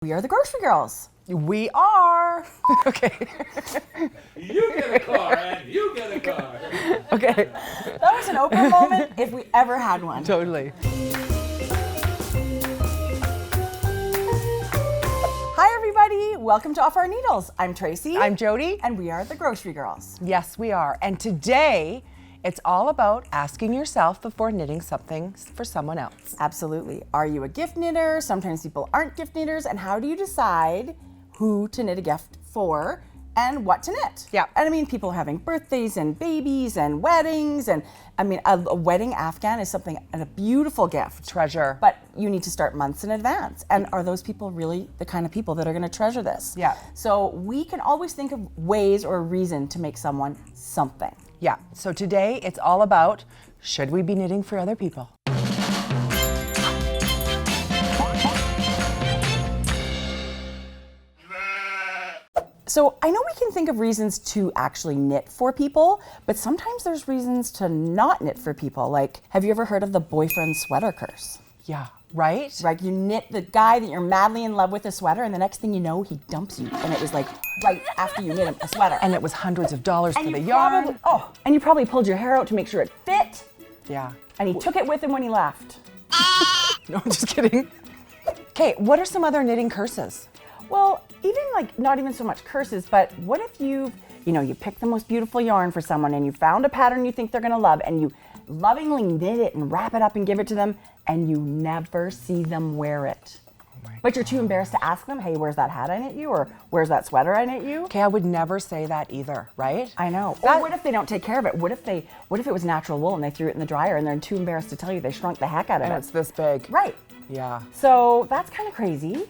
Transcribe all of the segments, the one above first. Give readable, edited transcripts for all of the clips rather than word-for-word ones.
We are the Grocery Girls. We are. Okay. You get a car and you get a car. Okay. That was an Oprah moment if we ever had one. Totally. Hi everybody, welcome to Off Our Needles. I'm Tracie. I'm Jodi. And we are the Grocery Girls. Yes, we are. And today, it's all about asking yourself before knitting something for someone else. Absolutely. Are you a gift knitter? Sometimes people aren't gift knitters. And how do you decide who to knit a gift for and what to knit? Yeah. And I mean, people having birthdays and babies and weddings. And I mean, a wedding Afghan is something, a beautiful gift. Treasure. But you need to start months in advance. And are those people really the kind of people that are going to treasure this? Yeah. So we can always think of ways or a reason to make someone something. Yeah. So today, it's all about, should we be knitting for other people? So I know we can think of reasons to actually knit for people, but sometimes there's reasons to not knit for people. Like, have you ever heard of the boyfriend sweater curse? Yeah. Right? Like, you knit the guy that you're madly in love with a sweater, and the next thing you know, he dumps you. And it was like right after you knit him a sweater. And it was hundreds of dollars for And the you yarn. and you probably pulled your hair out to make sure it fit, Yeah. and he took it with him when he left. No, I'm just kidding. Okay, what are some other knitting curses? Well, even like, not even so much curses, but what if you pick the most beautiful yarn for someone and you found a pattern you think they're gonna love and you lovingly knit it and wrap it up and give it to them and you never see them wear it. But you're too embarrassed to ask them, hey, where's that hat I knit you? Or where's that sweater I knit you? Okay, I would never say that either, right? I know. Or what if they don't take care of it? What if it was natural wool and they threw it in the dryer and they're too embarrassed to tell you they shrunk the heck out of And it? it's this big. Right. Yeah. So that's kind of crazy.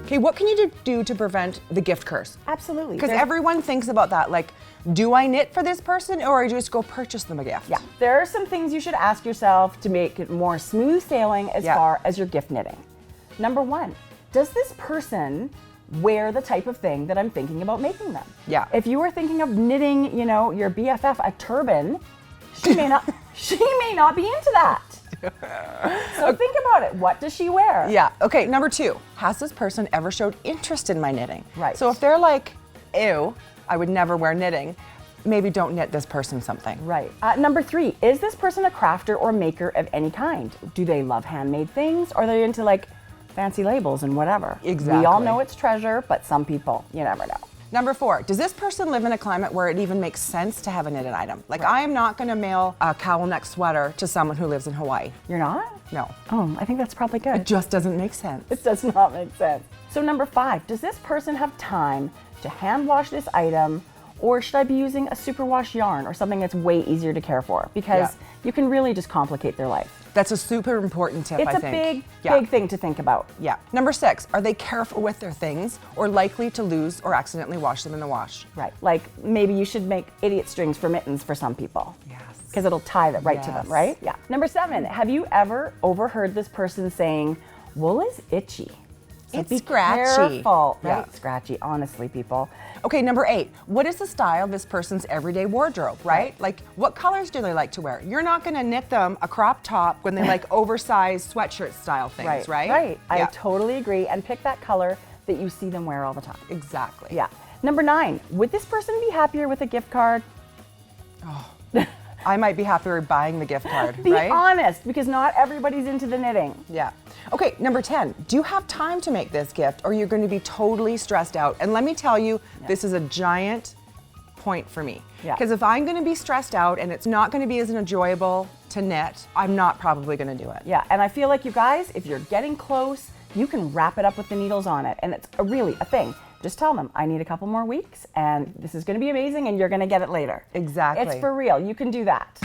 Okay, what can you do to prevent the gift curse? Absolutely. Because everyone thinks about that, like, do I knit for this person or I just go purchase them a gift? Yeah, there are some things you should ask yourself to make it more smooth sailing as far as your gift knitting. Number one, does this person wear the type of thing that I'm thinking about making them? Yeah. If you were thinking of knitting, your BFF a turban, she may not be into that. So think about it. What does she wear? Yeah. Okay, number two, has this person ever showed interest in my knitting? Right. So if they're like, ew, I would never wear knitting, maybe don't knit this person something. Right. Number three, is this person a crafter or maker of any kind? Do they love handmade things? Or are they into like fancy labels and whatever? Exactly. We all know it's treasure, but some people, you never know. Number four, does this person live in a climate where it even makes sense to have a knitted item? Like, I am not going to mail a cowl neck sweater to someone who lives in Hawaii. You're not? No. Oh, I think that's probably good. It just doesn't make sense. It does not make sense. So number five, does this person have time to hand wash this item, or should I be using a superwash yarn or something that's way easier to care for? Because you can really just complicate their life. That's a super important tip, It's I a think. big thing to think about. Yeah. Number six, are they careful with their things or likely to lose or accidentally wash them in the wash? Right, like maybe you should make idiot strings for mittens for some people. Yes. Because it'll tie that right to them, Yes. right? Yeah. Number seven, have you ever overheard this person saying, wool is itchy? So It's be scratchy. Careful. Yeah. Right, scratchy, honestly, people. Okay, number eight, what is the style of this person's everyday wardrobe, right? Like, what colors do they like to wear? You're not gonna knit them a crop top when they like oversized sweatshirt style things, right? Right, I Yeah. totally agree. And pick that color that you see them wear all the time. Exactly. Yeah. Number nine, would this person be happier with a gift card? I might be happier buying the gift card, Be right? honest, because not everybody's into the knitting. Yeah. Okay, number 10, do you have time to make this gift or you're gonna be totally stressed out? And let me tell you, this is a giant point for me. Yeah. Because if I'm gonna be stressed out and it's not gonna be as enjoyable to knit, I'm not probably gonna do it. Yeah, and I feel like you guys, if you're getting close, you can wrap it up with the needles on it. And it's really a thing. Just tell them, I need a couple more weeks and this is gonna be amazing and you're gonna get it later. Exactly. It's for real, you can do that.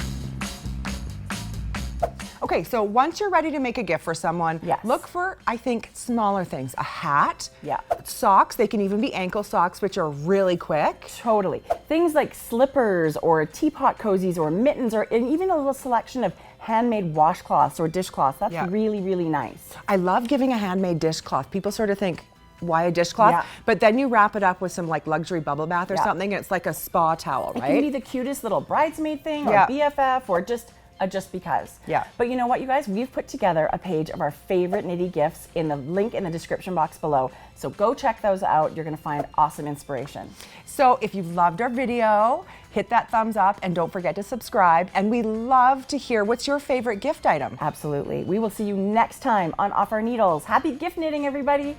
Okay, so once you're ready to make a gift for someone, Yes. look for, I think, smaller things. A hat, Yeah. socks, they can even be ankle socks, which are really quick. Totally. Things like slippers or teapot cozies or mittens or and even a little selection of handmade washcloths or dishcloths. That's really, really nice. I love giving a handmade dishcloth. People sort of think, why a dishcloth? Yeah. But then you wrap it up with some like luxury bubble bath or Yeah. something, and it's like a spa towel, It right? can be the cutest little bridesmaid thing or Yeah. BFF or just a just because. Yeah. But you know what, you guys? We've put together a page of our favorite Knitty gifts in the link in the description box below. So go check those out. You're going to find awesome inspiration. So if you've loved our video, hit that thumbs up and don't forget to subscribe. And we love to hear what's your favorite gift item. Absolutely. We will see you next time on Off Our Needles. Happy gift knitting, everybody.